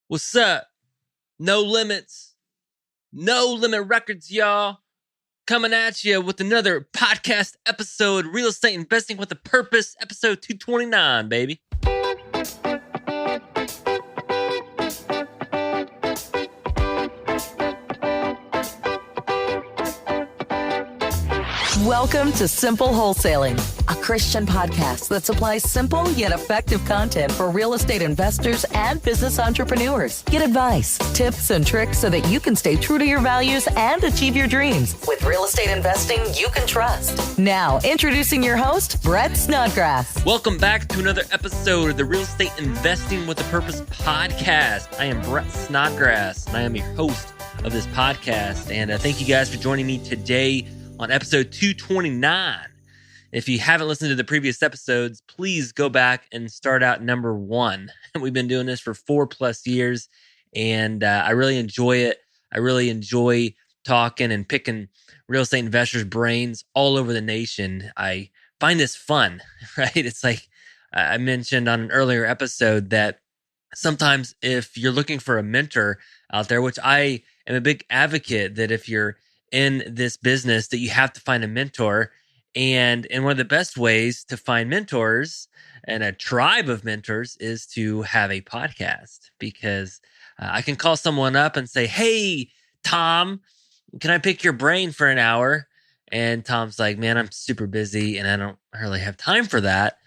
What's up? No limits, no limit records, y'all. Coming at you with another podcast episode, Real Estate Investing with a Purpose, episode 229, baby. Welcome to Simple Wholesaling, a Christian podcast that supplies simple yet effective content for real estate investors and business entrepreneurs. Get advice, tips, and tricks so that you can stay true to your values and achieve your dreams with real estate investing you can trust. Now, introducing your host, Brett Snodgrass. Welcome back to another episode of the Real Estate Investing with a Purpose podcast. I am Brett Snodgrass, and I am your host of this podcast. And thank you guys for joining me today on episode 229. If you haven't listened to the previous episodes, please go back and start out number 1. We've been doing this for 4+ years, and I really enjoy it. I really enjoy talking and picking real estate investors' brains all over the nation. I find this fun, right? It's like I mentioned on an earlier episode that sometimes if you're looking for a mentor out there, which I am a big advocate that if you're in this business that you have to find a mentor. And one of the best ways to find mentors and a tribe of mentors is to have a podcast, because I can call someone up and say, "Hey, Tom, can I pick your brain for an hour?" And Tom's like, "Man, I'm super busy and I don't really have time for that."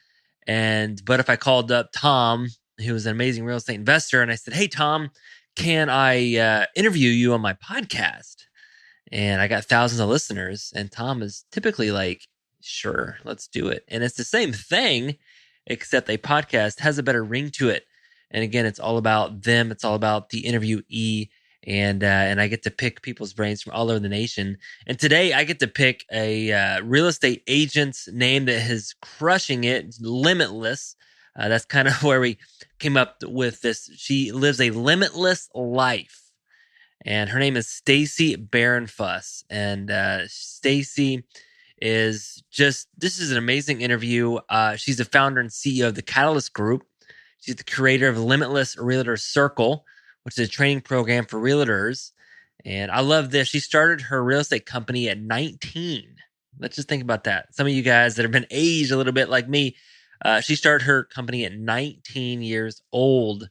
But if I called up Tom, who was an amazing real estate investor, and I said, "Hey, Tom, can I interview you on my podcast?" And I got thousands of listeners, and Tom is typically like, "Sure, let's do it." And it's the same thing, except a podcast has a better ring to it. And again, it's all about them. It's all about the interviewee. And I get to pick people's brains from all over the nation. And today I get to pick a real estate agent's name that is crushing it, Limitless. That's kind of where we came up with this. She lives a limitless life. And her name is Stacy Bahrenfuss. And Stacy is this is an amazing interview. She's the founder and CEO of the Catalyst Group. She's the creator of Limitless Realtor Circle, which is a training program for realtors. And I love this. She started her real estate company at 19. Let's just think about that. Some of you guys that have been aged a little bit like me, she started her company at 19 years old.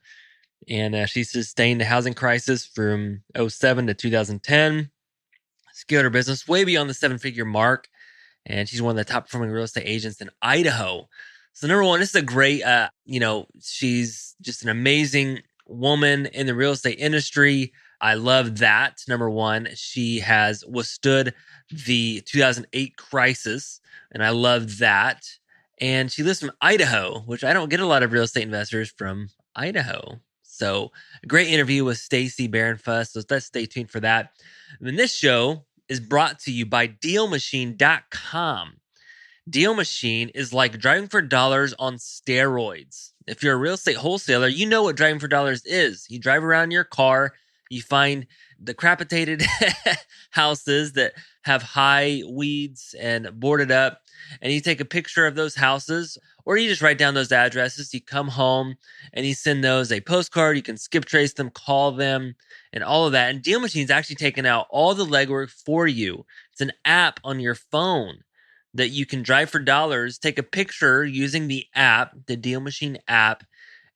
And she sustained the housing crisis from 2007 to 2010, scaled her business way beyond the 7-figure mark. And she's one of the top performing real estate agents in Idaho. So number one, this is a great, she's just an amazing woman in the real estate industry. I love that. Number one, she has withstood the 2008 crisis, and I love that. And she lives from Idaho, which I don't get a lot of real estate investors from Idaho. So a great interview with Stacy Bahrenfuss. So let's stay tuned for that. And then this show is brought to you by DealMachine.com. Deal Machine is like driving for dollars on steroids. If you're a real estate wholesaler, you know what driving for dollars is. You drive around your car, you find the crapitated houses that have high weeds and boarded up, and you take a picture of those houses, or you just write down those addresses. You come home and you send those a postcard. You can skip trace them, call them, and all of that. And Deal Machine's actually taken out all the legwork for you. It's an app on your phone that you can drive for dollars, take a picture using the app, the Deal Machine app,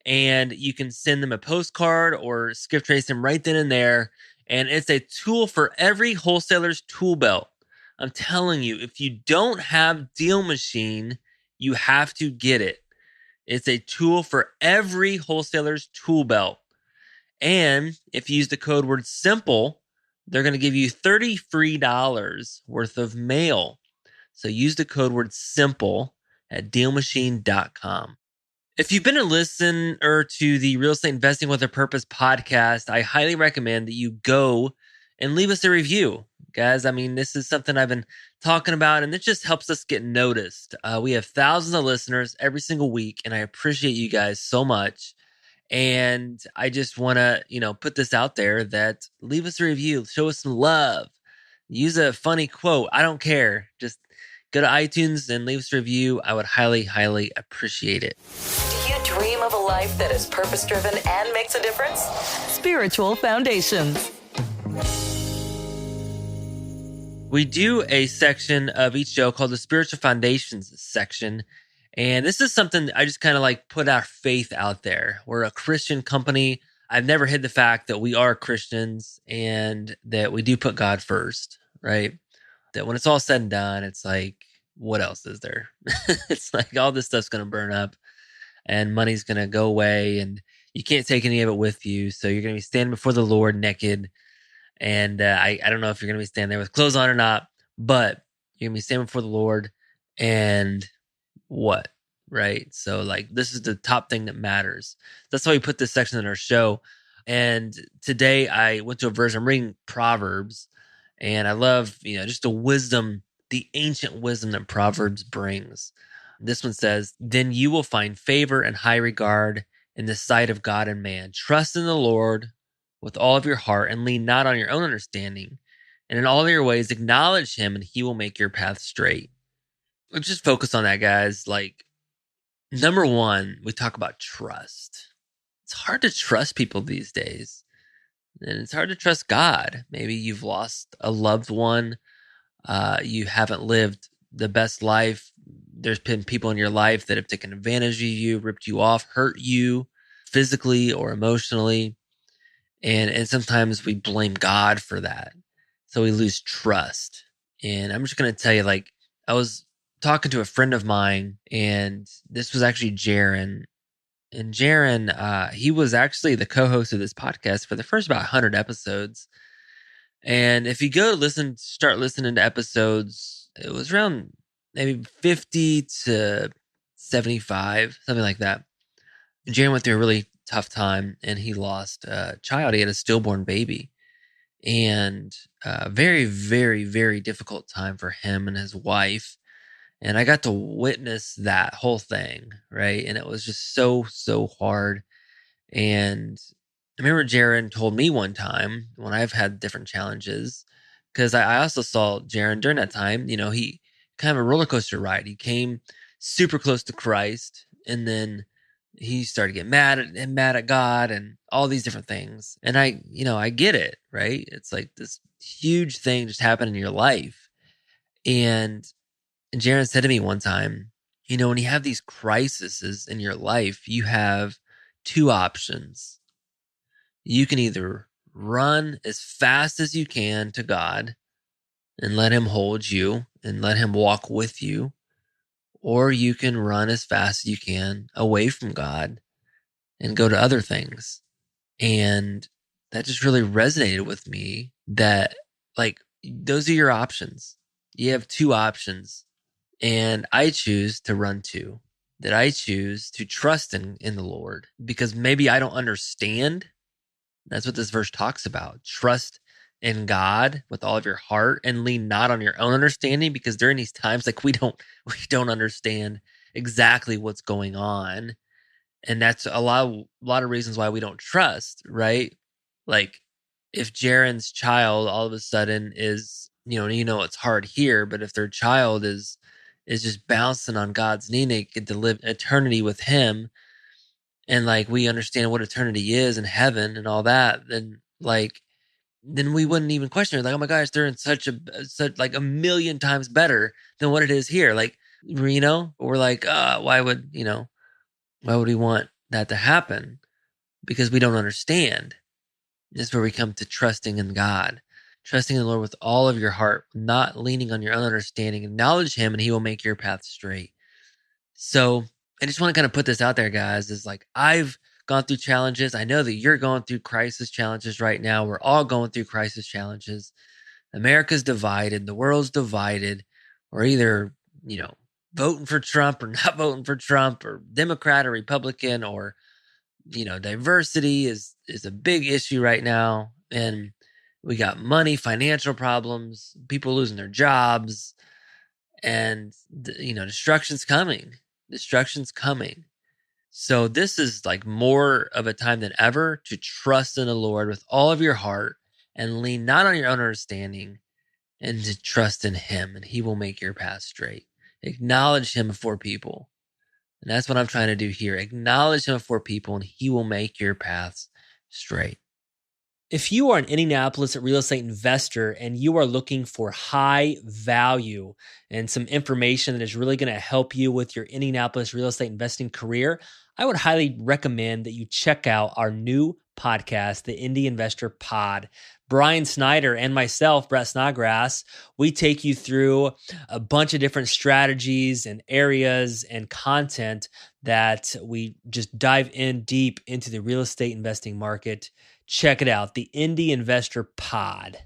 and you can send them a postcard or skip trace them right then and there. And it's a tool for every wholesaler's tool belt. I'm telling you, if you don't have Deal Machine, you have to get it. It's a tool for every wholesaler's tool belt. And if you use the code word SIMPLE, they're going to give you $30 free worth of mail. So use the code word SIMPLE at DealMachine.com. If you've been a listener to the Real Estate Investing with a Purpose podcast, I highly recommend that you go and leave us a review. Guys, I mean, this is something I've been talking about, and it just helps us get noticed. We have thousands of listeners every single week, and I appreciate you guys so much. And I just want to, put this out there that leave us a review, show us some love, use a funny quote. I don't care. Just go to iTunes and leave us a review. I would highly, highly appreciate it. Do you dream of a life that is purpose-driven and makes a difference? Spiritual Foundations. We do a section of each show called the Spiritual Foundations section. And this is something I just kind of like put our faith out there. We're a Christian company. I've never hid the fact that we are Christians and that we do put God first, right? That when it's all said and done, it's like, what else is there? It's like all this stuff's going to burn up and money's going to go away and you can't take any of it with you. So you're going to be standing before the Lord naked. And I don't know if you're going to be standing there with clothes on or not, but you're going to be standing before the Lord and what, right? So like this is the top thing that matters. That's why we put this section in our show. And today I went to a verse. I'm reading Proverbs, and I love just the wisdom, the ancient wisdom that Proverbs brings. This one says, "Then you will find favor and high regard in the sight of God and man. Trust in the Lord with all of your heart and lean not on your own understanding. And in all of your ways acknowledge him, and he will make your path straight." Let's just focus on that, guys. Like, number one, we talk about trust. It's hard to trust people these days. And it's hard to trust God. Maybe you've lost a loved one. You haven't lived the best life. There's been people in your life that have taken advantage of you, ripped you off, hurt you physically or emotionally. And sometimes we blame God for that. So we lose trust. And I'm just going to tell you, like, I was talking to a friend of mine, and this was actually Jaron. And Jaron, he was actually the co-host of this podcast for the first about 100 episodes. And if you go start listening to episodes, it was around maybe 50 to 75, something like that. And Jaron went through a really tough time, and he lost a child. He had a stillborn baby, and very, very, very difficult time for him and his wife. And I got to witness that whole thing, right? And it was just so, so hard. And I remember Jaron told me one time when I've had different challenges, because I also saw Jaron during that time, he kind of a roller coaster ride. He came super close to Christ, and then he started getting mad at God and all these different things. And I get it, right? It's like this huge thing just happened in your life. And Jaron said to me one time, when you have these crises in your life, you have two options. You can either run as fast as you can to God and let him hold you and let him walk with you, or you can run as fast as you can away from God and go to other things. And that just really resonated with me, that like those are your options. You have two options. And I choose to run to, that I choose to trust in the Lord, because maybe I don't understand. That's what this verse talks about. Trust in God with all of your heart and lean not on your own understanding, because during these times, like we don't understand exactly what's going on. And that's a lot of reasons why we don't trust, right? Like if Jaron's child all of a sudden is, it's hard here, but if their child is just bouncing on God's knee and they get to live eternity with him, and like we understand what eternity is in heaven and all that, then we wouldn't even question it. Like, oh my gosh, they're in such like a million times better than what it is here. Like, we're like, why would we want that to happen? Because we don't understand. This is where we come to trusting in God. Trusting in the Lord with all of your heart, not leaning on your own understanding. Acknowledge him and he will make your path straight. So I just want to kind of put this out there, guys, is like, I've gone through challenges. I know that you're going through crisis challenges right now. We're all going through crisis challenges. America's divided. The world's divided. We're either, voting for Trump or not voting for Trump, or Democrat or Republican, or, diversity is a big issue right now. And we got money, financial problems, people losing their jobs, and, destruction's coming. Destruction's coming. So this is like more of a time than ever to trust in the Lord with all of your heart and lean not on your own understanding, and to trust in him, and he will make your path straight. Acknowledge him before people. And that's what I'm trying to do here. Acknowledge him before people, and he will make your paths straight. If you are an Indianapolis real estate investor and you are looking for high value and some information that is really going to help you with your Indianapolis real estate investing career, I would highly recommend that you check out our new podcast, the Indie Investor Pod. Brian Snyder and myself, Brett Snodgrass, we take you through a bunch of different strategies and areas and content that we just dive in deep into the real estate investing market. Check it out, the Indie Investor Pod.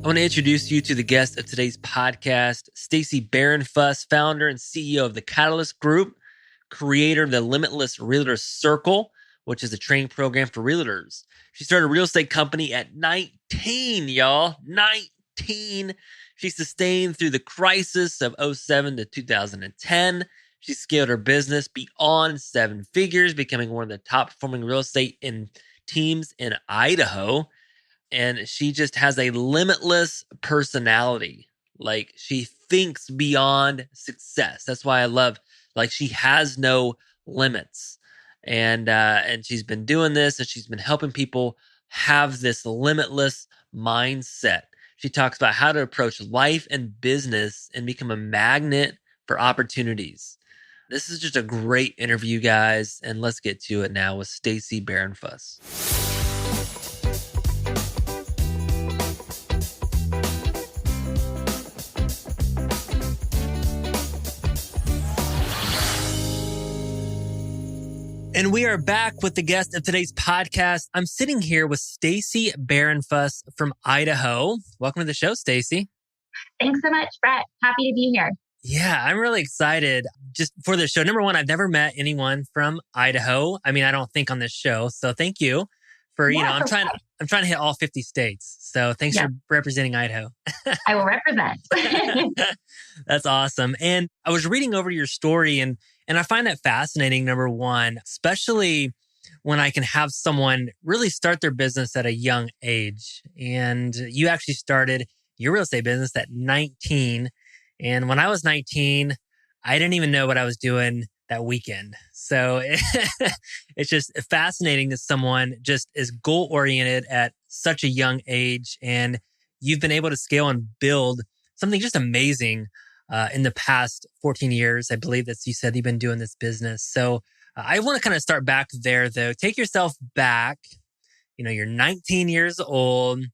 I want to introduce you to the guest of today's podcast, Stacy Bahrenfuss, founder and CEO of the Catalyst Group, creator of the Limitless Realtor Circle, which is a training program for realtors. She started a real estate company at 19, y'all. 19. She sustained through the crisis of 2007 to 2010. She scaled her business beyond 7 figures, becoming one of the top performing real estate teams in Idaho. And she just has a limitless personality. Like, she thinks beyond success. That's why I love, like, she has no limits. And she's been doing this, and she's been helping people have this limitless mindset. She talks about how to approach life and business and become a magnet for opportunities. This is just a great interview, guys. And let's get to it now with Stacy Bahrenfuss. And we are back with the guest of today's podcast. I'm sitting here with Stacy Bahrenfuss from Idaho. Welcome to the show, Stacy. Thanks so much, Brett. Happy to be here. Yeah, I'm really excited just for the show. Number one, I've never met anyone from Idaho. I mean, I don't think on this show. So thank you for, I'm trying to hit all 50 states. So thanks for representing Idaho. I will represent. That's awesome. And I was reading over your story and I find that fascinating, number one, especially when I can have someone really start their business at a young age. And you actually started your real estate business at 19. And when I was 19, I didn't even know what I was doing that weekend. So it's just fascinating that someone just is goal-oriented at such a young age. And you've been able to scale and build something just amazing in the past 14 years. I believe that you said you've been doing this business. So I want to kind of start back there, though. Take yourself back. You're 19 years old.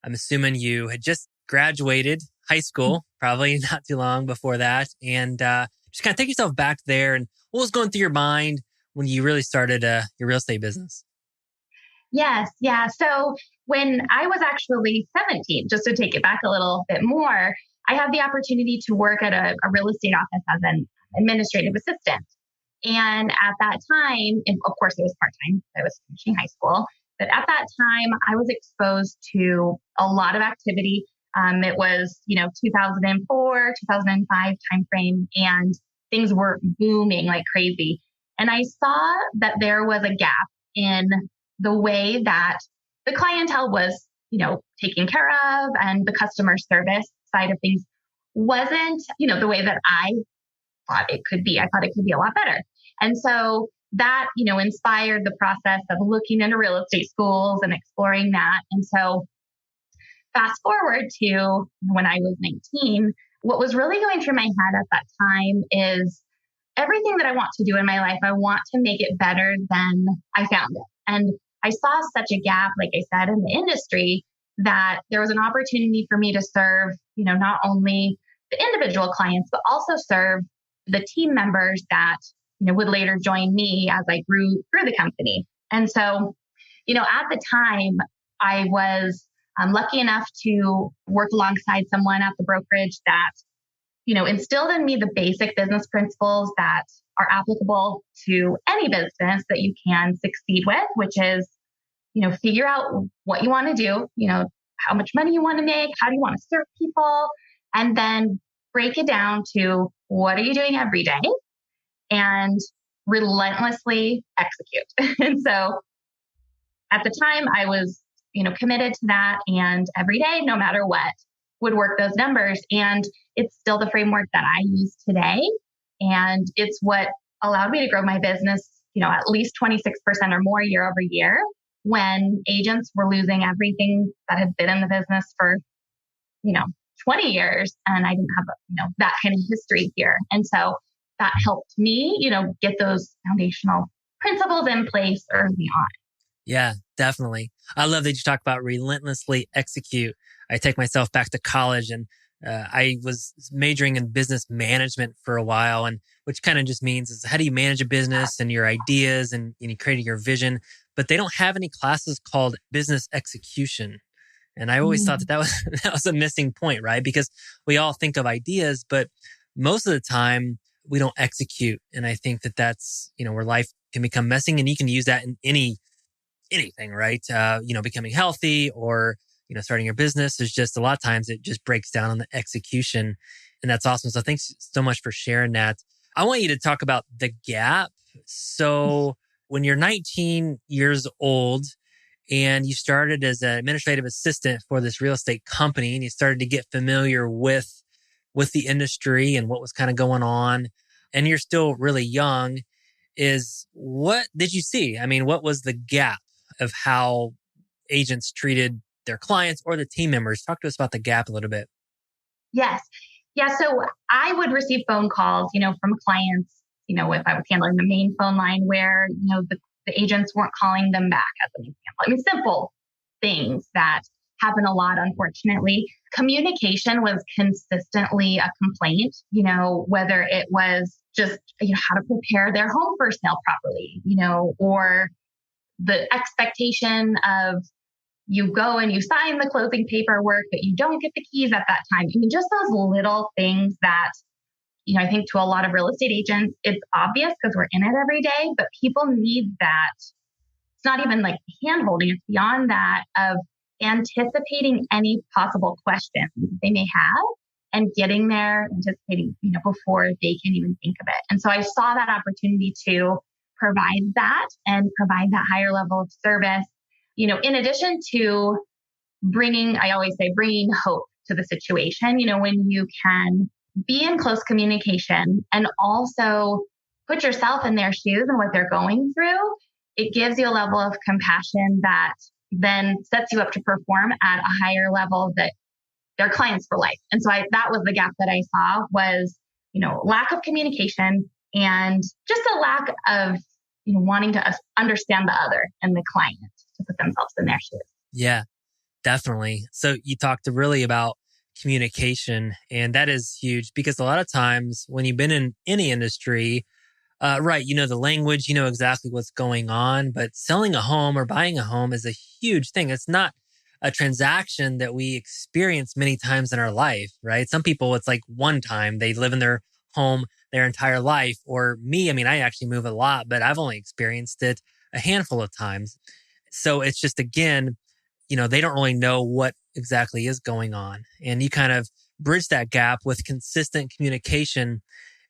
I'm assuming you had just graduated high school, probably not too long before that. And just kind of take yourself back there. And what was going through your mind when you really started your real estate business? Yes. Yeah. So when I was actually 17, just to take it back a little bit more, I had the opportunity to work at a real estate office as an administrative assistant. And at that time, and of course it was part-time, I was finishing high school, but at that time I was exposed to a lot of activity. It was, 2004, 2005 timeframe, and things were booming like crazy. And I saw that there was a gap in the way that the clientele was, taken care of, and the customer service side of things wasn't, the way that I thought it could be. I thought it could be a lot better. And so that, inspired the process of looking into real estate schools and exploring that. And so fast forward to when I was 19, what was really going through my head at that time is everything that I want to do in my life, I want to make it better than I found it. And I saw such a gap, like I said, in the industry, that there was an opportunity for me to serve, not only the individual clients, but also serve the team members that, would later join me as I grew through the company. And so, at the time, I was lucky enough to work alongside someone at the brokerage that, instilled in me the basic business principles that are applicable to any business that you can succeed with, which is, figure out what you want to do, how much money you want to make, how do you want to serve people, and then break it down to what are you doing every day, and relentlessly execute. And so at the time I was, committed to that, and every day, no matter what, would work those numbers. And it's still the framework that I use today. And it's what allowed me to grow my business, at least 26% or more year over year, when agents were losing everything that had been in the business for, 20 years. And I didn't have, that kind of history here. And so that helped me, get those foundational principles in place early on. Yeah, definitely. I love that you talk about relentlessly execute. I take myself back to college, and I was majoring in business management for a while, and which kind of just means is how do you manage a business and your ideas and creating your vision. But they don't have any classes called business execution. And I always thought that was that was a missing point, right? Because we all think of ideas, but most of the time we don't execute. And I think that that's, where life can become messy, and you can use that in anything, right? Becoming healthy or, starting your business. There's just a lot of times it just breaks down on the execution. And that's awesome. So thanks so much for sharing that. I want you to talk about the gap. So when you're 19 years old and you started as an administrative assistant for this real estate company, and you started to get familiar with the industry and what was kind of going on, and you're still really young, what did you see? I mean, what was the gap of how agents treated their clients or the team members? Talk to us about the gap a little bit. Yes. Yeah. So I would receive phone calls, from clients, if I was handling the main phone line where, the agents weren't calling them back, as an example. I mean, simple things that happen a lot, unfortunately. Communication was consistently a complaint, whether it was just, how to prepare their home for sale properly, or the expectation of you go and you sign the closing paperwork, but you don't get the keys at that time. I mean, just those little things that, I think to a lot of real estate agents, it's obvious because we're in it every day, but people need that. It's not even like hand-holding. It's beyond that of anticipating any possible questions they may have and getting there, anticipating, before they can even think of it. And so I saw that opportunity to provide that and provide that higher level of service, in addition to bringing hope to the situation, when you can be in close communication and also put yourself in their shoes and what they're going through, it gives you a level of compassion that then sets you up to perform at a higher level that they're clients for life. And so that was the gap that I saw was, lack of communication and just a lack of, wanting to understand the other and the client to put themselves in their shoes. Yeah, definitely. So you talked really about communication, and that is huge because a lot of times when you've been in any industry, right, the language, exactly what's going on, but selling a home or buying a home is a huge thing. It's not a transaction that we experience many times in our life, right? Some people, it's like one time they live in their home their entire life. Or me, I actually move a lot, but I've only experienced it a handful of times. So it's just, again, they don't really know what exactly is going on. And you kind of bridge that gap with consistent communication.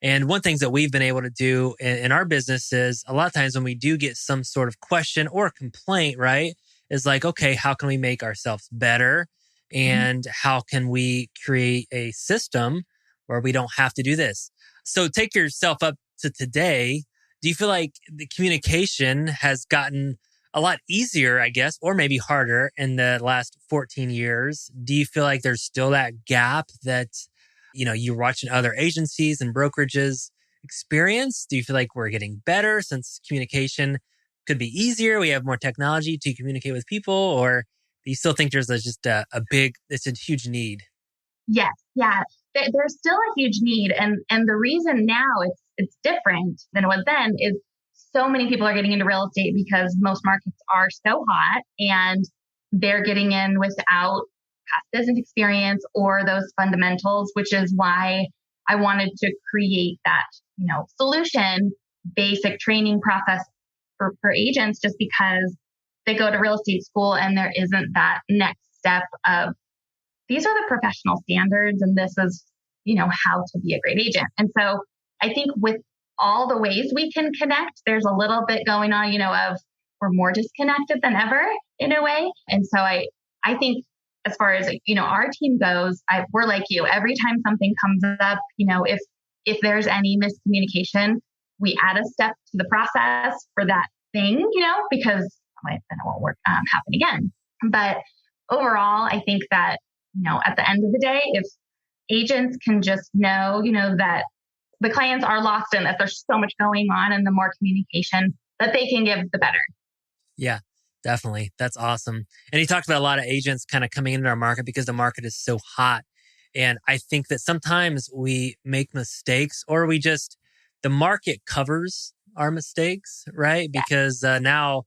And one thing that we've been able to do in our business is a lot of times when we do get some sort of question or complaint, right, is like, okay, how can we make ourselves better? And how can we create a system where we don't have to do this? So take yourself up to today. Do you feel like the communication has gotten a lot easier, I guess, or maybe harder in the last 14 years? Do you feel like there's still that gap that, you're watching other agencies and brokerages experience? Do you feel like we're getting better since communication could be easier? We have more technology to communicate with people, or do you still think there's it's a huge need? Yes. Yeah. There's still a huge need. And the reason now it's different than it was then is so many people are getting into real estate because most markets are so hot and they're getting in without past business experience or those fundamentals, which is why I wanted to create that, solution, basic training process for agents, just because they go to real estate school and there isn't that next step of these are the professional standards and this is, how to be a great agent. And so I think with all the ways we can connect, there's a little bit going on, of we're more disconnected than ever in a way. And so I think as far as, our team goes, we're like you. Every time something comes up, if there's any miscommunication, we add a step to the process for that thing, because then it won't happen again. But overall, I think that, at the end of the day, if agents can just know, that the clients are lost in that there's so much going on, and the more communication that they can give, the better. Yeah, definitely. That's awesome. And he talked about a lot of agents kind of coming into our market because the market is so hot. And I think that sometimes we make mistakes, or the market covers our mistakes, right? Yeah. Because now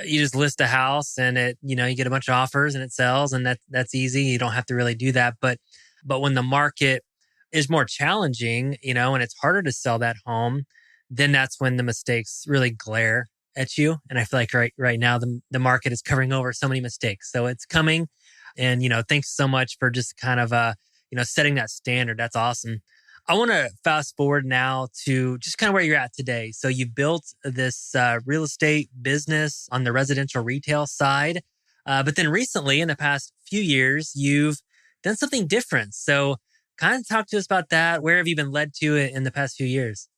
you just list a house and you get a bunch of offers and it sells, and that's easy. You don't have to really do that. But when the market is more challenging, and it's harder to sell that home, then that's when the mistakes really glare at you. And I feel like right now the market is covering over so many mistakes. So it's coming. And, thanks so much for just kind of, setting that standard. That's awesome. I want to fast forward now to just kind of where you're at today. So you built this real estate business on the residential retail side. But then recently, in the past few years, you've done something different. So kind of talk to us about that. Where have you been led to in the past few years?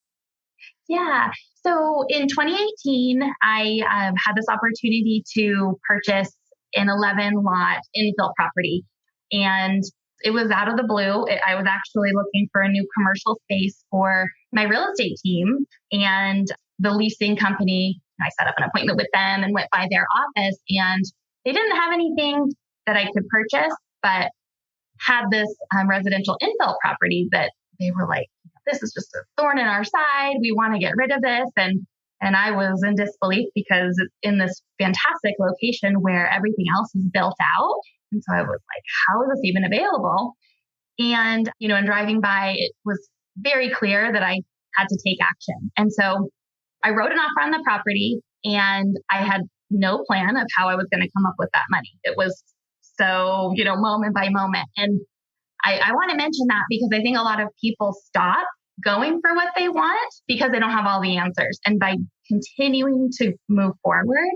Yeah. So in 2018, I had this opportunity to purchase an 11-lot infill property. And it was out of the blue. I was actually looking for a new commercial space for my real estate team. And the leasing company, I set up an appointment with them and went by their office. And they didn't have anything that I could purchase, but had this residential infill property that they were like, this is just a thorn in our side. We want to get rid of this. And I was in disbelief because it's in this fantastic location where everything else is built out. And so I was like, how is this even available? And, in driving by, it was very clear that I had to take action. And so I wrote an offer on the property, and I had no plan of how I was going to come up with that money. It was so, moment by moment. And I want to mention that because I think a lot of people stop going for what they want because they don't have all the answers. And by continuing to move forward,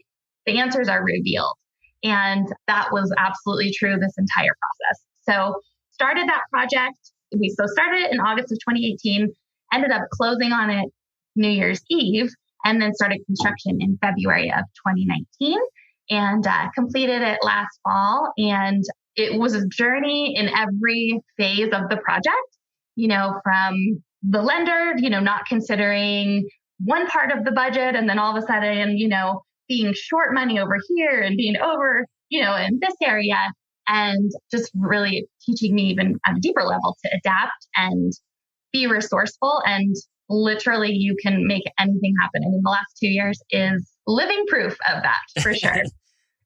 the answers are revealed. And that was absolutely true this entire process. So started that project. We started it in August of 2018, ended up closing on it New Year's Eve, and then started construction in February of 2019 and completed it last fall. And it was a journey in every phase of the project, from the lender, not considering one part of the budget, and then all of a sudden, being short money over here and being over, in this area, and just really teaching me even at a deeper level to adapt and be resourceful. And literally you can make anything happen. And in the last 2 years is living proof of that for sure.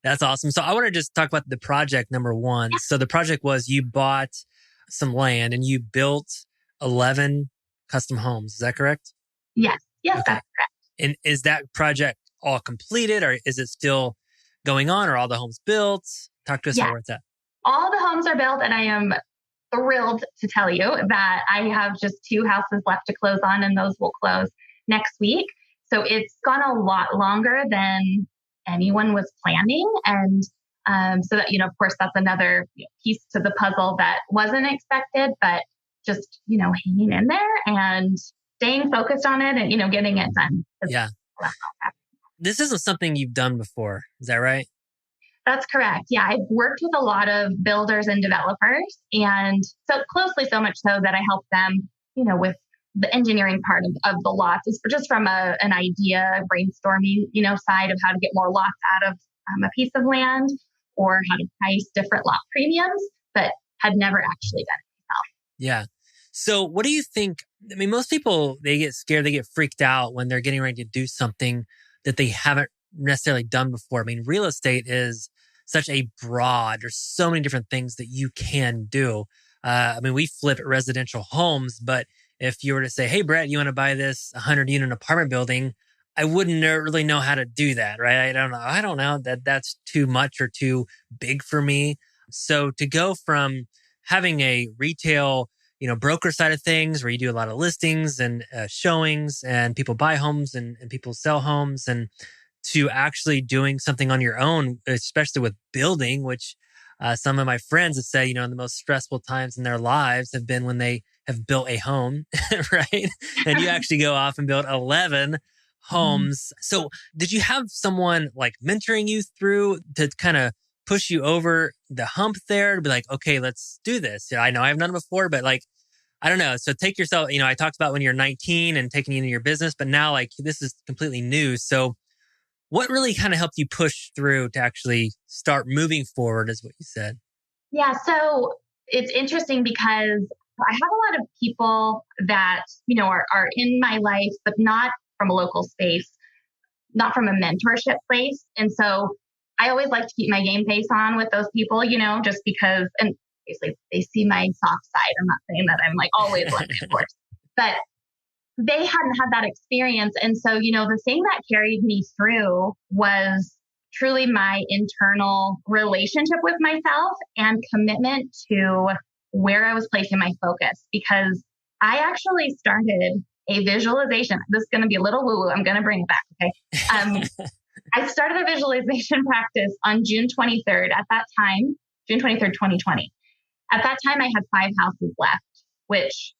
That's awesome. So I want to just talk about the project number one. Yeah. So the project was you bought some land and you built 11 custom homes. Is that correct? Yes. Yes, okay. That's correct. And is that project all completed, or is it still going on, or all the homes built? Talk to us about where it's at. All the homes are built, and I am thrilled to tell you that I have just 2 houses left to close on, and those will close next week. So it's gone a lot longer than anyone was planning. And so that, of course, that's another piece to the puzzle that wasn't expected, but just, hanging in there and staying focused on it and, getting it done. Yeah. This isn't something you've done before. Is that right? That's correct. Yeah. I've worked with a lot of builders and developers, and so closely, so much so that I help them, with the engineering part of the lots. It's just from an idea brainstorming, side of how to get more lots out of a piece of land, or how to price different lot premiums, but had never actually done it myself. Yeah. So what do you think? I mean, most people, they get scared, they get freaked out when they're getting ready to do something that they haven't necessarily done before. I mean, real estate is such a there's so many different things that you can do. We flip residential homes, but if you were to say, hey, Brett, you want to buy this 100-unit apartment building, I wouldn't really know how to do that, right? I don't know that's too much or too big for me. So to go from having a retail, broker side of things where you do a lot of listings and showings and people buy homes and people sell homes, and to actually doing something on your own, especially with building, which some of my friends have said, the most stressful times in their lives have been when they have built a home, right? And you actually go off and build 11 homes. So did you have someone like mentoring you through to kind of push you over the hump there to be like, okay, let's do this? I know I've done it before, but like, I don't know. So take yourself, I talked about when you're 19 and taking you into your business, but now like this is completely new. So what really kind of helped you push through to actually start moving forward is what you said? Yeah. So it's interesting because I have a lot of people that, are in my life, but not from a local space, not from a mentorship place. And so I always like to keep my game face on with those people, just because, and basically they see my soft side. I'm not saying that I'm like always like, of course, but they hadn't had that experience. And so, the thing that carried me through was truly my internal relationship with myself and commitment to where I was placing my focus, because I actually started a visualization. This is going to be a little woo-woo. I'm going to bring it back. Okay. I started a visualization practice on June 23rd. At that time, June 23rd, 2020. At that time, I had 5 houses left, which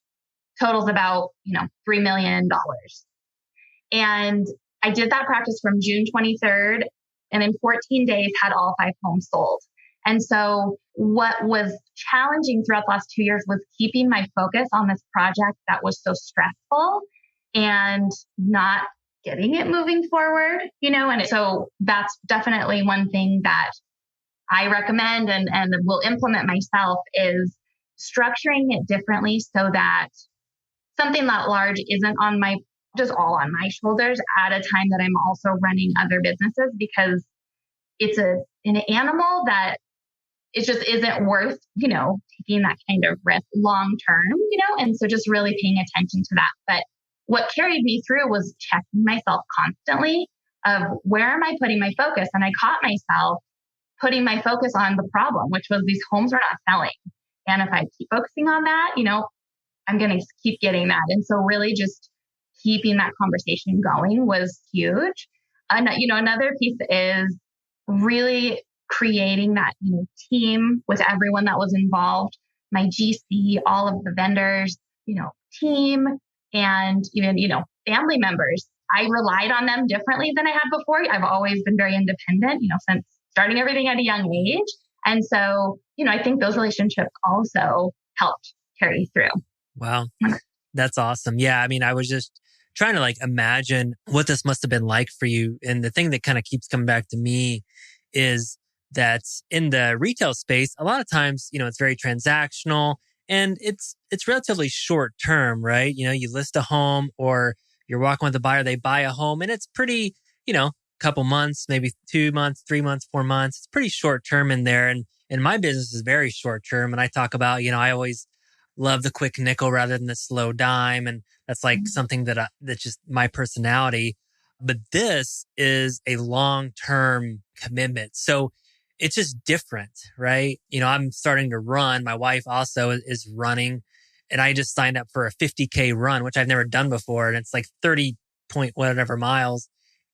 totals about, $3 million. And I did that practice from June 23rd, and in 14 days had all 5 homes sold. And so what was challenging throughout the last 2 years was keeping my focus on this project that was so stressful and not getting it moving forward, and so that's definitely one thing that I recommend and will implement myself is structuring it differently so that something that large isn't just all on my shoulders at a time that I'm also running other businesses, because it's an animal that it just isn't worth, taking that kind of risk long term, and so just really paying attention to that. But what carried me through was checking myself constantly of where am I putting my focus? And I caught myself putting my focus on the problem, which was these homes are not selling. And if I keep focusing on that, I'm going to keep getting that. And so really just keeping that conversation going was huge. And, another piece is really creating that team with everyone that was involved, my GC, all of the vendors, team, and even, family members. I relied on them differently than I had before. I've always been very independent, since starting everything at a young age. And so, I think those relationships also helped carry through. Wow. That's awesome. Yeah. I mean, I was just trying to imagine what this must have been like for you. And the thing that kind of keeps coming back to me is that in the retail space, a lot of times, it's very transactional and it's relatively short term, right? You list a home or you're walking with a buyer, they buy a home and it's pretty, couple months, maybe 2 months, 3 months, 4 months. It's pretty short term in there. And my business is very short term. And I talk about, I always love the quick nickel rather than the slow dime. And that's something that's just my personality. But this is a long-term commitment. So it's just different, right? I'm starting to run. My wife also is running, and I just signed up for a 50K run, which I've never done before. And it's 30 point whatever miles.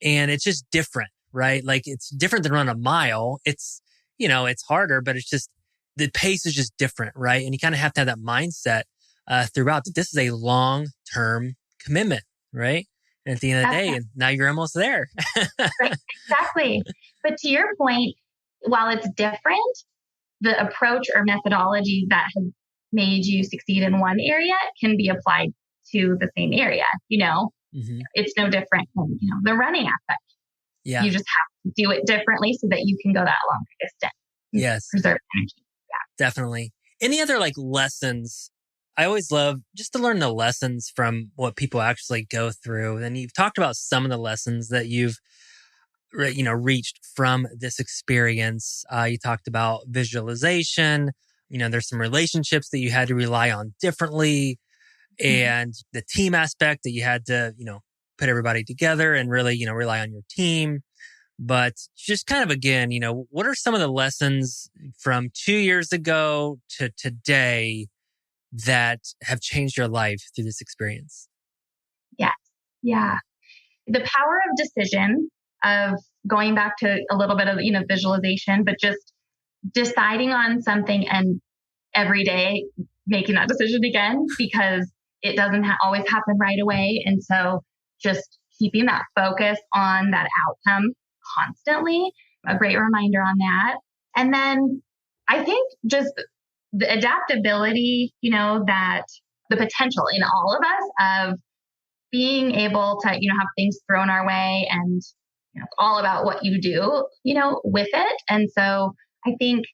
And it's just different, right? It's different than run a mile. It's, it's harder, but it's just, the pace is just different, right? And you kind of have to have that mindset throughout that this is a long-term commitment, right? And at the end of the day, and now you're almost there. Exactly. But to your point, while it's different, the approach or methodology that has made you succeed in one area can be applied to the same area, Mm-hmm. It's no different than, the running aspect. Yeah. You just have to do it differently so that you can go that long distance. Yes. Preserve energy. Yeah. Definitely. Any other lessons? I always love just to learn the lessons from what people actually go through. And you've talked about some of the lessons that you've, reached from this experience. You talked about visualization. There's some relationships that you had to rely on differently. And the team aspect that you had to, put everybody together and really, rely on your team. But just kind of again, what are some of the lessons from 2 years ago to today that have changed your life through this experience? Yes. Yeah. The power of decision, of going back to a little bit of, visualization, but just deciding on something and every day making that decision again, because it doesn't always happen right away. And so just keeping that focus on that outcome constantly, a great reminder on that. And then I think just the adaptability, that the potential in all of us of being able to, have things thrown our way, and it's all about what you do, with it. And so I think,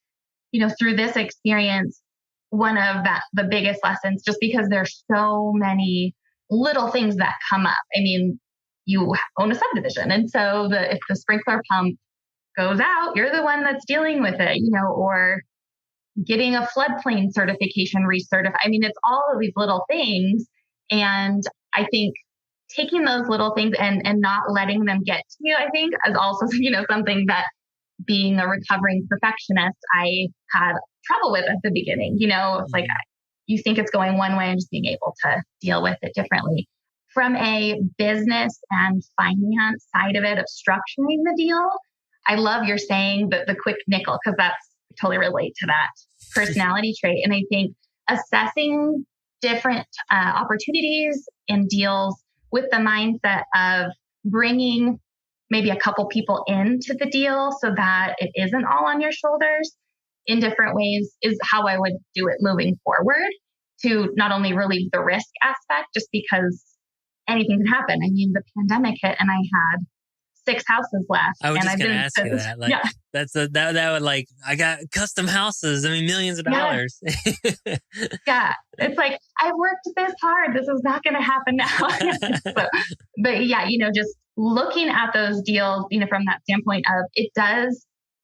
through this experience, one of the biggest lessons, just because there's so many little things that come up. I mean, you own a subdivision. And so if the sprinkler pump goes out, you're the one that's dealing with it, or getting a floodplain certification recertified. I mean, it's all of these little things. And I think taking those little things and not letting them get to you, I think, is also, something that, being a recovering perfectionist, I had trouble with at the beginning. It's like you think it's going one way and just being able to deal with it differently. From a business and finance side of it, of structuring the deal, I love your saying that the quick nickel, because that's totally relate to that personality trait. And I think assessing different opportunities and deals with the mindset of bringing maybe a couple people into the deal so that it isn't all on your shoulders in different ways is how I would do it moving forward, to not only relieve the risk aspect, just because anything can happen. I mean, the pandemic hit and I had 6 houses left. I was just going to ask you that. Like, yeah. that would, like, I got custom houses. I mean, millions of dollars. Yeah. It's like, I worked this hard. This is not going to happen now. But yeah, just looking at those deals, from that standpoint of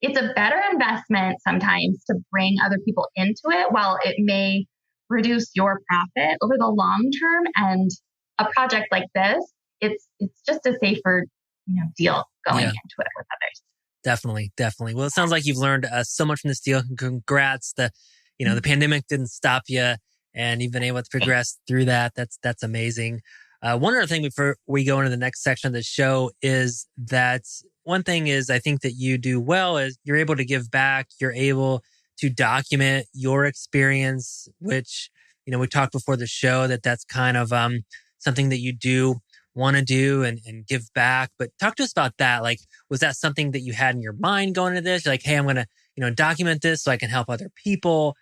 it's a better investment sometimes to bring other people into it, while it may reduce your profit over the long term. And a project like this, it's just a safer, deal going into it with others. Definitely. Well, it sounds like you've learned so much from this deal. Congrats. The pandemic didn't stop you, and you've been able to progress through that. That's amazing. One other thing before we go into the next section of the show is that one thing is I think that you do well is you're able to give back. You're able to document your experience, which, we talked before the show that's kind of something that you do want to do and give back. But talk to us about that. Like, was that something that you had in your mind going into this? You're like, hey, I'm going to, document this so I can help other people.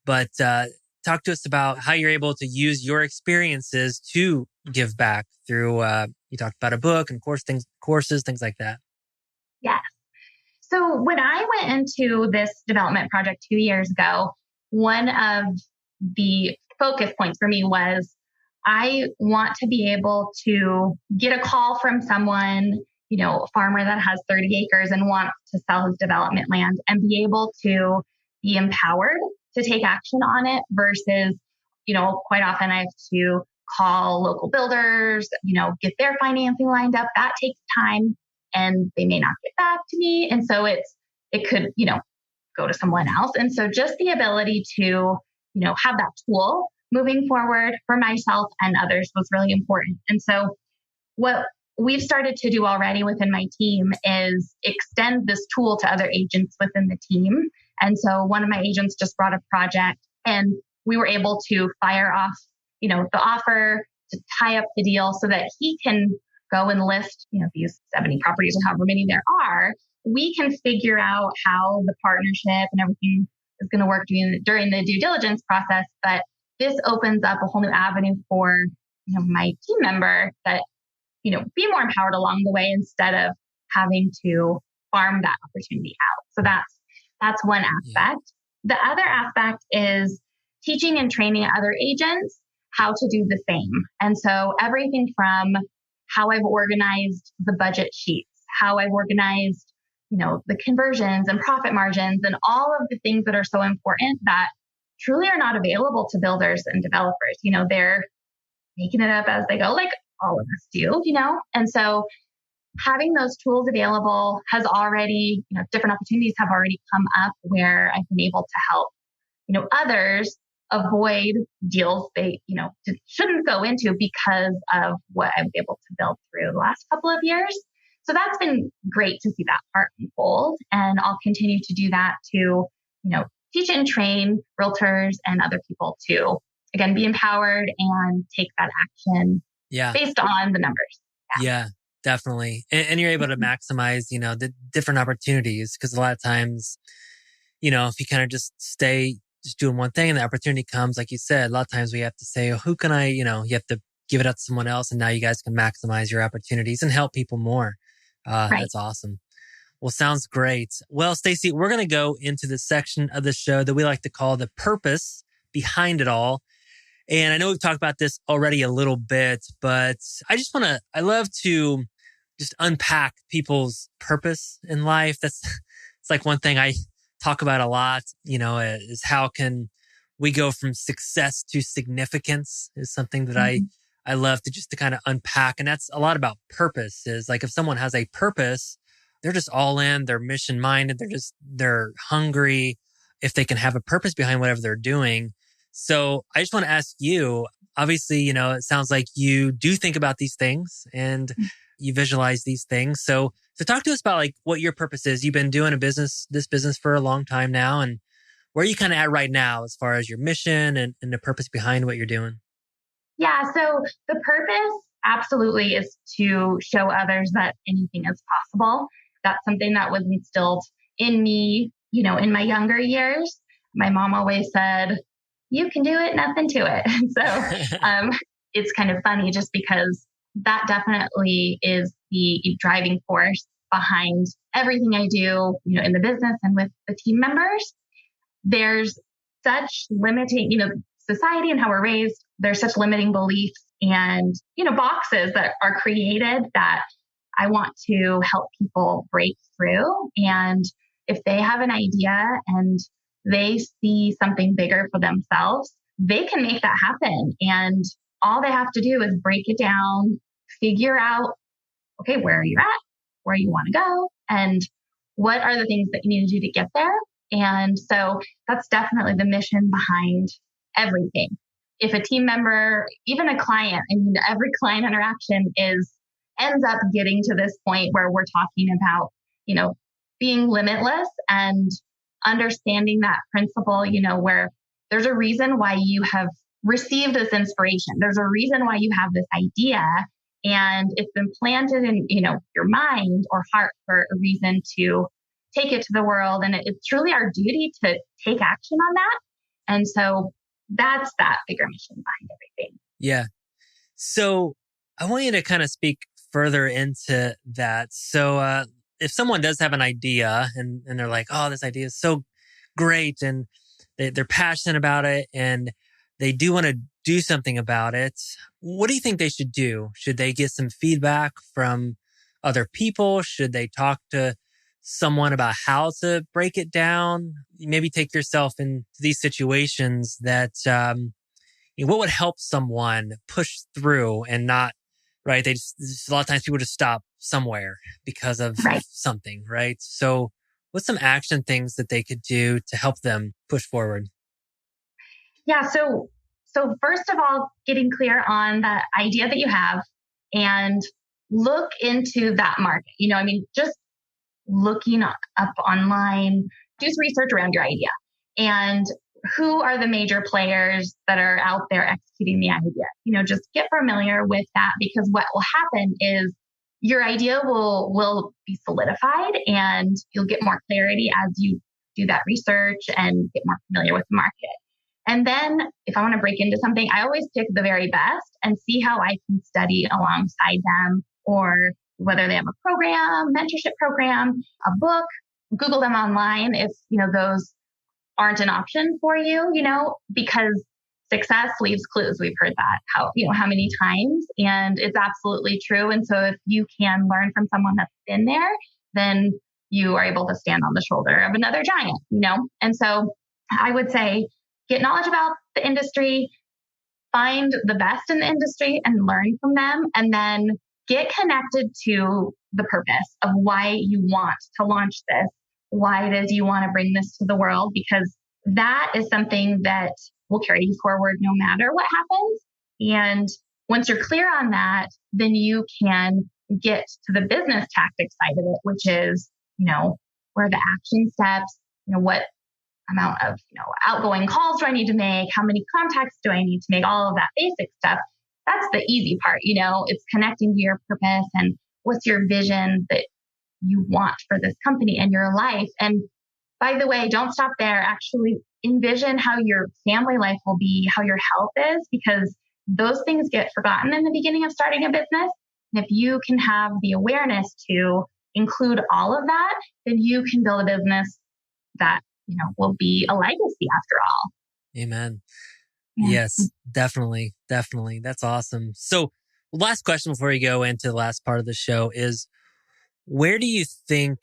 But talk to us about how you're able to use your experiences to give back through, you talked about a book and courses, things like that. Yes. So when I went into this development project 2 years ago, one of the focus points for me was I want to be able to get a call from someone, a farmer that has 30 acres and wants to sell his development land, and be able to be empowered to take action on it versus, quite often I have to call local builders, get their financing lined up. That takes time and they may not get back to me. And so it could, go to someone else. And so just the ability to, have that tool moving forward for myself and others was really important. And so what we've started to do already within my team is extend this tool to other agents within the team. And so one of my agents just brought a project and we were able to fire off, the offer to tie up the deal so that he can go and list, these 70 properties or however many there are. We can figure out how the partnership and everything is going to work during the due diligence process. But this opens up a whole new avenue for, my team member that, be more empowered along the way instead of having to farm that opportunity out. So that's one aspect. Yeah. The other aspect is teaching and training other agents how to do the same. And so everything from how I've organized the budget sheets, how I've organized, the conversions and profit margins and all of the things that are so important that truly are not available to builders and developers. They're making it up as they go, like all of us do, And so having those tools available has already, different opportunities have already come up where I've been able to help, others avoid deals they, shouldn't go into because of what I was able to build through the last couple of years. So that's been great to see that part unfold. And I'll continue to do that to, teach and train realtors and other people to, again, be empowered and take that action based on the numbers. Yeah, definitely. And you're able to maximize, the different opportunities, because a lot of times, if you kind of just stay just doing one thing and the opportunity comes, like you said, a lot of times we have to say, who can I, you have to give it up to someone else. And now you guys can maximize your opportunities and help people more. Right. That's awesome. Well, sounds great. Well, Stacy, we're going to go into the section of the show that we like to call the purpose behind it all. And I know we've talked about this already a little bit, but I love to just unpack people's purpose in life. It's like one thing I talk about a lot, is how can we go from success to significance is something that I love to kind of unpack. And that's a lot about purpose. Is like if someone has a purpose, they're just all in, they're mission minded, they're hungry if they can have a purpose behind whatever they're doing. So I just want to ask you, obviously, it sounds like you do think about these things and you visualize these things. So talk to us about like what your purpose is. You've been doing this business for a long time now, and where are you kind of at right now as far as your mission and the purpose behind what you're doing? Yeah. So the purpose absolutely is to show others that anything is possible. That's something that was instilled in me, in my younger years. My mom always said, you can do it, nothing to it. So it's kind of funny just because that definitely is the driving force behind everything I do, in the business and with the team members. There's such limiting, society and how we're raised, there's such limiting beliefs and, boxes that are created that I want to help people break through. And if they have an idea and they see something bigger for themselves, they can make that happen. And all they have to do is break it down, figure out, okay, where are you at, where you want to go, and what are the things that you need to do to get there. And so that's definitely the mission behind everything. If a team member, even a client, every client interaction ends up getting to this point where we're talking about, being limitless and understanding that principle, where there's a reason why you have received this inspiration. There's a reason why you have this idea, and it's been planted in, your mind or heart for a reason to take it to the world. And it's truly our duty to take action on that. And so that's that bigger mission behind everything. Yeah. So I want you to kind of speak further into that. So if someone does have an idea and they're like, oh, this idea is so great, and they're passionate about it and they do want to do something about it, what do you think they should do? Should they get some feedback from other people? Should they talk to someone about how to break it down? Maybe take yourself into these situations that, what would help someone push through and not, right? A lot of times people just stop somewhere because of something, right? So what's some action things that they could do to help them push forward? Yeah. So first of all, getting clear on the idea that you have and look into that market. Just looking up online, do some research around your idea and who are the major players that are out there executing the idea. Just get familiar with that, because what will happen is your idea will be solidified and you'll get more clarity as you do that research and get more familiar with the market. And then if I want to break into something, I always pick the very best and see how I can study alongside them, or whether they have a program, mentorship program, a book, Google them online if, those aren't an option for you, because success leaves clues. We've heard that how many times, and it's absolutely true. And so if you can learn from someone that's been there, then you are able to stand on the shoulder of another giant, And so I would say, get knowledge about the industry, find the best in the industry and learn from them, and then get connected to the purpose of why you want to launch this, why it is you want to bring this to the world, because that is something that will carry you forward no matter what happens. And once you're clear on that, then you can get to the business tactics side of it, which is, where are the action steps, what amount of, outgoing calls do I need to make? How many contacts do I need to make? All of that basic stuff. That's the easy part. It's connecting to your purpose and what's your vision that you want for this company and your life. And by the way, don't stop there. Actually envision how your family life will be, how your health is, because those things get forgotten in the beginning of starting a business. And if you can have the awareness to include all of that, then you can build a business that, will be a legacy after all. Amen. Yeah. Yes, definitely. Definitely. That's awesome. So last question before we go into the last part of the show is, where do you think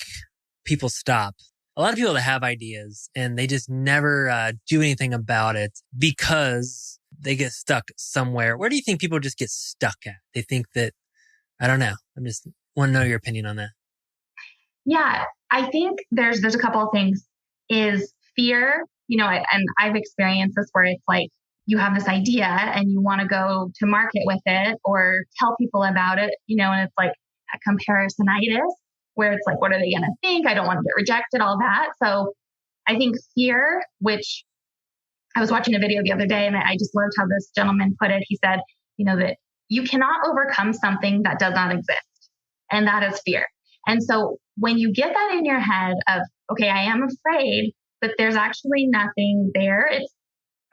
people stop? A lot of people that have ideas and they just never do anything about it because they get stuck somewhere. Where do you think people just get stuck at? They think that, I don't know. I just want to know your opinion on that. Yeah, I think there's a couple of things. Is fear, and I've experienced this where it's like you have this idea and you want to go to market with it or tell people about it, and it's like a comparisonitis where it's like, what are they going to think? I don't want to get rejected, all that. So I think fear, which I was watching a video the other day and I just loved how this gentleman put it. He said, that you cannot overcome something that does not exist. And that is fear. And so when you get that in your head of, okay, I am afraid, but there's actually nothing there.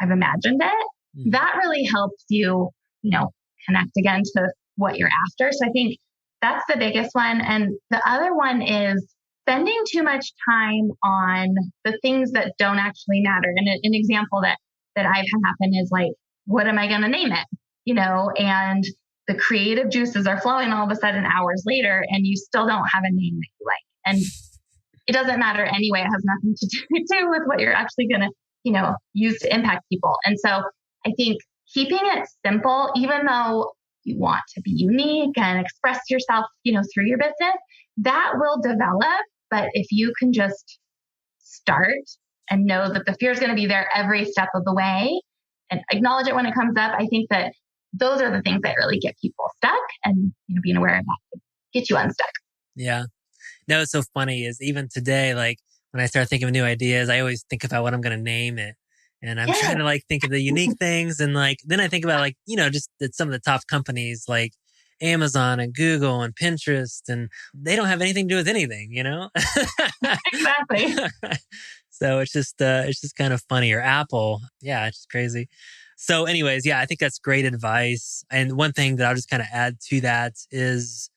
I've imagined it. That really helps you, connect again to what you're after. So I think that's the biggest one. And the other one is spending too much time on the things that don't actually matter. And an example that I've had happen is like, what am I going to name it? And the creative juices are flowing all of a sudden hours later, and you still don't have a name that you like. And it doesn't matter anyway. It has nothing to do with what you're actually going to, use to impact people. And so I think keeping it simple, even though you want to be unique and express yourself, through your business, that will develop. But if you can just start and know that the fear is going to be there every step of the way and acknowledge it when it comes up, I think that those are the things that really get people stuck, and being aware of that would get you unstuck. Yeah. No, it's so funny is even today, like when I start thinking of new ideas, I always think about what I'm going to name it. And I'm trying to think of the unique things. And then I think about just that some of the top companies like Amazon and Google and Pinterest, and they don't have anything to do with anything, Exactly. So it's just kind of funny. Or Apple. Yeah, it's just crazy. So anyways, yeah, I think that's great advice. And one thing that I'll just kind of add to that is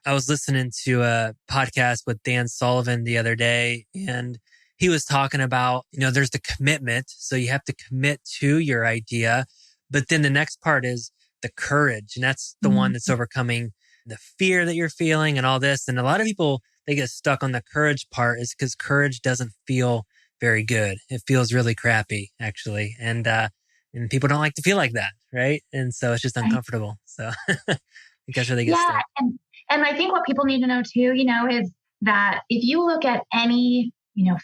I was listening to a podcast with Dan Sullivan the other day, and he was talking about, there's the commitment. So you have to commit to your idea. But then the next part is the courage. And that's the one that's overcoming the fear that you're feeling and all this. And a lot of people, they get stuck on the courage part is because courage doesn't feel very good. It feels really crappy, actually. And people don't like to feel like that, right? And so it's just uncomfortable. So I think that's where they get stuck. And I think what people need to know too, is that if you look at any,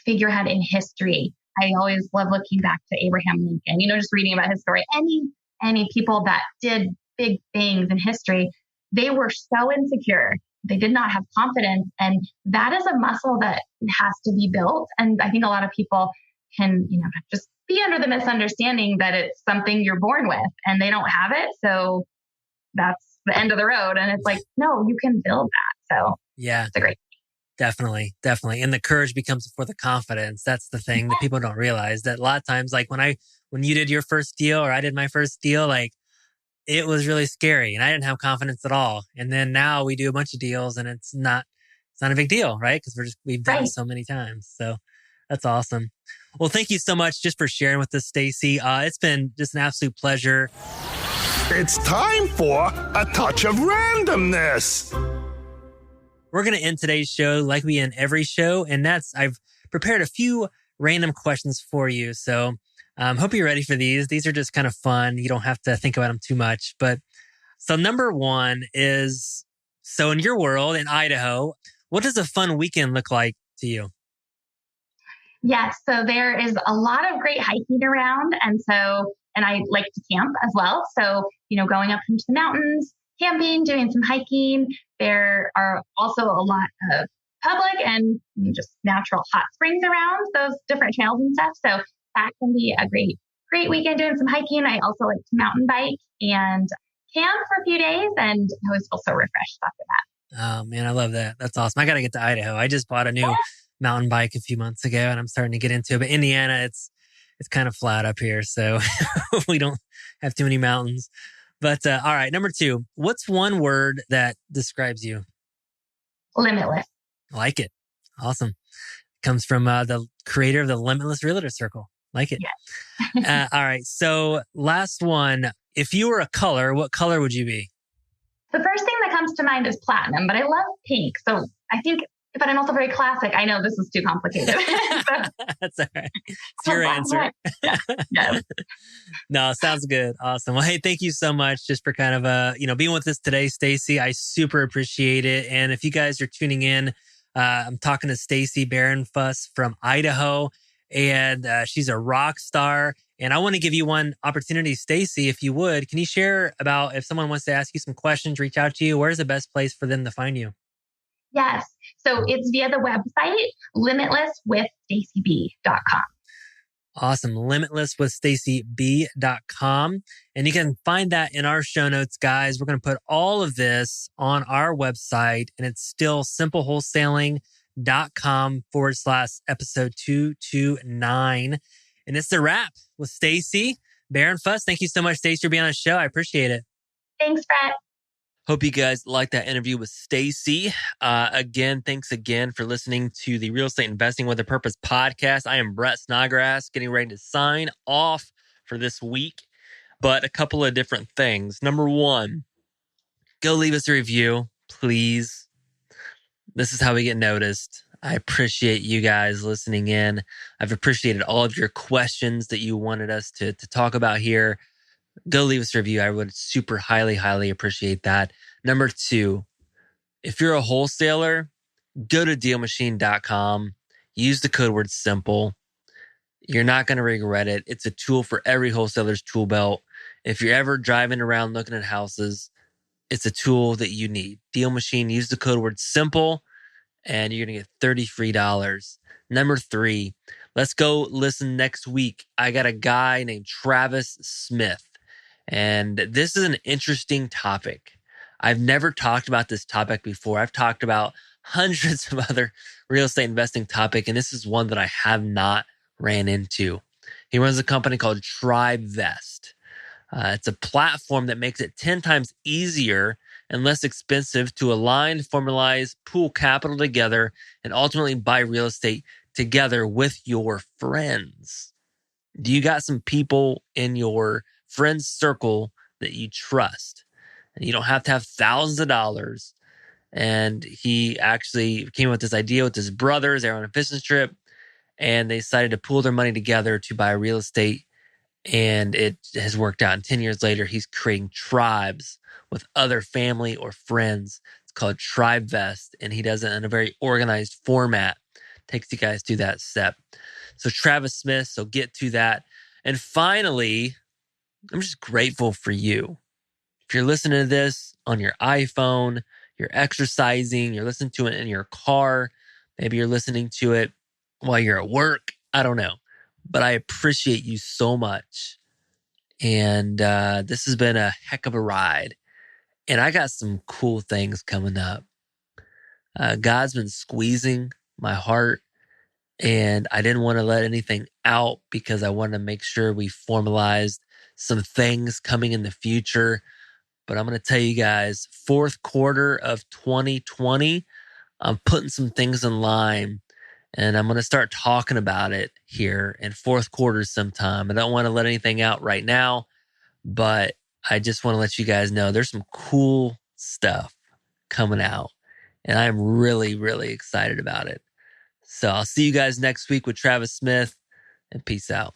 figurehead in history, I always love looking back to Abraham Lincoln, just reading about his story. Any people that did big things in history, they were so insecure. They did not have confidence. And that is a muscle that has to be built. And I think a lot of people can, just be under the misunderstanding that it's something you're born with and they don't have it. So that's the end of the road. And it's like, no, you can build that. So yeah, it's a great thing. Definitely. And the courage becomes before the confidence. That's the thing that people don't realize, that a lot of times, like when you did your first deal or I did my first deal, like it was really scary and I didn't have confidence at all. And then now we do a bunch of deals and it's not a big deal, right? Because we've done it so many times. So that's awesome. Well, thank you so much just for sharing with us, Stacy. It's been just an absolute pleasure. It's time for a touch of randomness. We're going to end today's show like we end every show. And I've prepared a few random questions for you. So hope you're ready for these. These are just kind of fun. You don't have to think about them too much. But so number one is, so in your world in Idaho, what does a fun weekend look like to you? Yes. So there is a lot of great hiking around. And so and I like to camp as well. So, going up into the mountains, camping, doing some hiking. There are also a lot of public and just natural hot springs around those different trails and stuff. So that can be a great weekend doing some hiking. I also like to mountain bike and camp for a few days, and I always feel so refreshed after that. Oh man, I love that. That's awesome. I got to get to Idaho. I just bought a new mountain bike a few months ago and I'm starting to get into it. But Indiana, it's kind of flat up here. So we don't have too many mountains. But all right, number 2, what's one word that describes you? Limitless. I like it. Awesome. Comes from the creator of the Limitless Realtor Circle. Like it. Yes. All right. So last one, if you were a color, what color would you be? The first thing that comes to mind is platinum, but I love pink. So I think, but I'm also very classic. I know this is too complicated. That's all right. It's your answer. Yeah. No, sounds good. Awesome. Well, hey, thank you so much just for kind of, being with us today, Stacy. I super appreciate it. And if you guys are tuning in, I'm talking to Stacy Bahrenfuss from Idaho, and she's a rock star. And I want to give you one opportunity, Stacy, if you would. Can you share about if someone wants to ask you some questions, reach out to you, where's the best place for them to find you? Yes. So it's via the website, limitlesswithstacyb.com. Awesome. Limitlesswithstacyb.com. And you can find that in our show notes, guys. We're going to put all of this on our website, and it's still simplewholesaling.com/episode 229. And it's the wrap with Stacy Bahrenfuss. Thank you so much, Stacy, for being on the show. I appreciate it. Thanks, Brett. Hope you guys liked that interview with Stacy. Thanks again for listening to the Real Estate Investing with a Purpose podcast. I am Brett Snodgrass, getting ready to sign off for this week. But a couple of different things. Number 1, go leave us a review, please. This is how we get noticed. I appreciate you guys listening in. I've appreciated all of your questions that you wanted us to talk about here. Go leave us a review. I would super highly appreciate that. Number 2, if you're a wholesaler, go to dealmachine.com. Use the code word SIMPLE. You're not going to regret it. It's a tool for every wholesaler's tool belt. If you're ever driving around looking at houses, it's a tool that you need. Deal Machine, use the code word SIMPLE, and you're going to get $30 free. Number 3, let's go listen next week. I got a guy named Travis Smith. And this is an interesting topic. I've never talked about this topic before. I've talked about hundreds of other real estate investing topics, and this is one that I have not ran into. He runs a company called TribeVest. It's a platform that makes it 10 times easier and less expensive to align, formalize, pool capital together, and ultimately buy real estate together with your friends. Do you got some people in your friends circle that you trust? And you don't have to have thousands of dollars. And he actually came up with this idea with his brothers. They were on a business trip and they decided to pool their money together to buy real estate. And it has worked out. And 10 years later, he's creating tribes with other family or friends. It's called TribeVest. And he does it in a very organized format. Takes you guys through that step. So Travis Smith, so get to that. And finally, I'm just grateful for you. If you're listening to this on your iPhone, you're exercising, you're listening to it in your car, maybe you're listening to it while you're at work, I don't know. But I appreciate you so much. And this has been a heck of a ride. And I got some cool things coming up. God's been squeezing my heart, and I didn't want to let anything out because I wanted to make sure we formalized some things coming in the future. But I'm going to tell you guys, fourth quarter of 2020, I'm putting some things in line, and I'm going to start talking about it here in fourth quarter sometime. I don't want to let anything out right now, but I just want to let you guys know there's some cool stuff coming out, and I'm really excited about it. So I'll see you guys next week with Travis Smith, and peace out.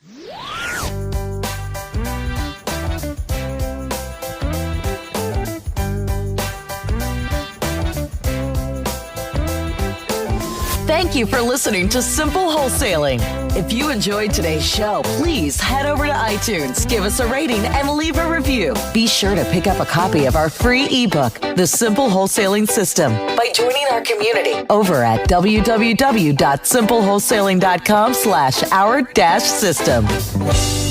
Thank you for listening to Simple Wholesaling. If you enjoyed today's show, please head over to iTunes, give us a rating, and leave a review. Be sure to pick up a copy of our free ebook, The Simple Wholesaling System, by joining our community over at www.simplewholesaling.com/our-system.